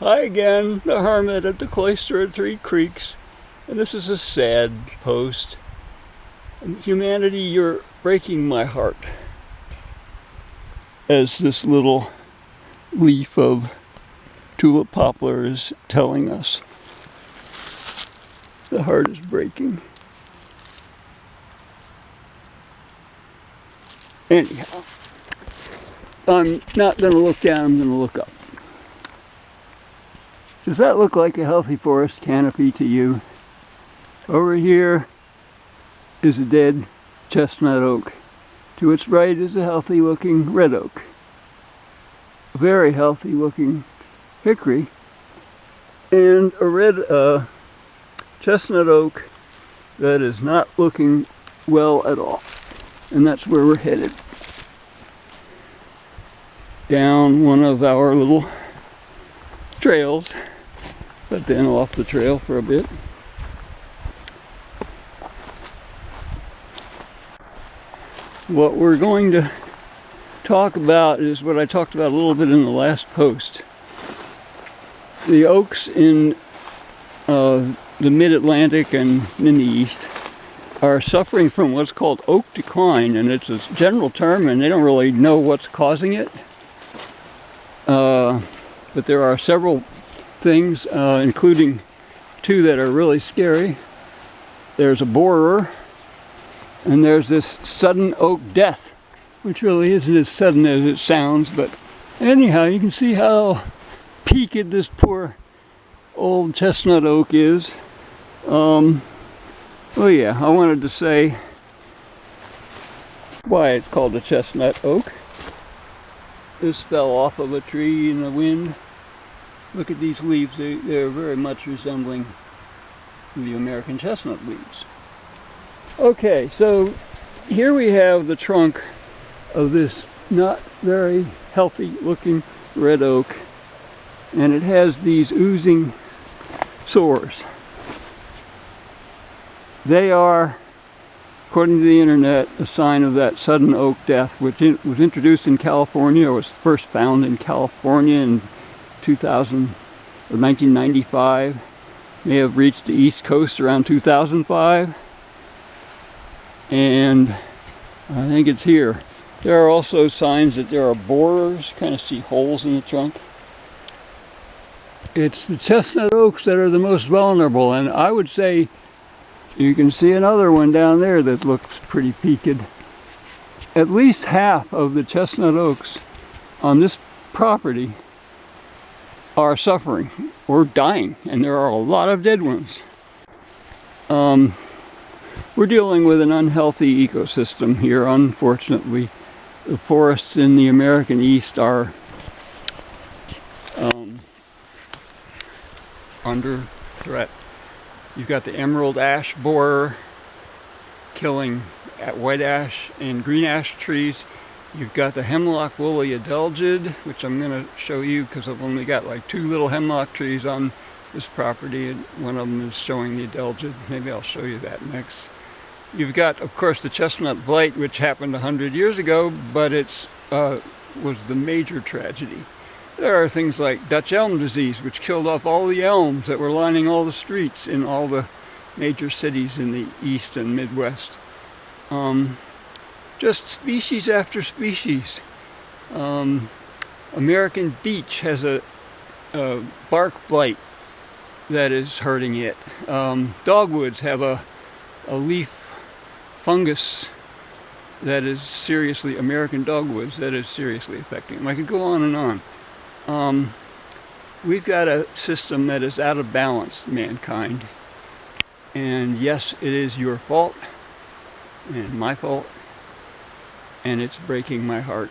Hi again, the Hermit at the Cloister at Three Creeks, and this is a sad post. Humanity, you're breaking my heart. As this little leaf of tulip poplar is telling us, the heart is breaking. Anyhow, I'm not going to look down, I'm going to look up. Does that look like a healthy forest canopy to you? Over here is a dead chestnut oak. To its right is a healthy looking red oak. A very healthy looking hickory. And a red chestnut oak that is not looking well at all. And that's where we're headed. Down one of our little trails, but then off the trail for a bit. What we're going to talk about is what I talked about a little bit in the last post. The oaks in the mid-Atlantic and in the east are suffering from what's called oak decline, and it's a general term and they don't really know what's causing it. But there are several things, including two that are really scary. There's a borer, and there's this sudden oak death, which really isn't as sudden as it sounds, but anyhow, you can see how peaked this poor old chestnut oak is. Oh yeah, I wanted to say why it's called a chestnut oak. This fell off of a tree in the wind. Look at these leaves, they're very much resembling the American chestnut leaves. Okay, so here we have the trunk of this not very healthy looking red oak, and it has these oozing sores. They are, according to the internet, a sign of that sudden oak death, which was introduced in California, or was first found in California in 1995. May have reached the East Coast around 2005. And I think it's here. There are also signs that there are borers. Kind of see holes in the trunk. It's the chestnut oaks that are the most vulnerable, and I would say you can see another one down there that looks pretty peaked. At least half of the chestnut oaks on this property are suffering or dying, and there are a lot of dead ones. We're dealing with an unhealthy ecosystem here, unfortunately. The forests in the American East are under threat. You've got the emerald ash borer killing white ash and green ash trees. You've got the hemlock woolly adelgid, which I'm going to show you because I've only got like 2 little hemlock trees on this property, and one of them is showing the adelgid. Maybe I'll show you that next. You've got, of course, the chestnut blight, which happened 100 years ago, but it was the major tragedy. There are things like Dutch elm disease, which killed off all the elms that were lining all the streets in all the major cities in the East and Midwest. Just species after species. American beech has a bark blight that is hurting it. Dogwoods have a leaf fungus that is seriously, American dogwoods, that is seriously affecting them. I could go on and on. We've got a system that is out of balance, mankind. And yes, it is your fault and my fault, and it's breaking my heart.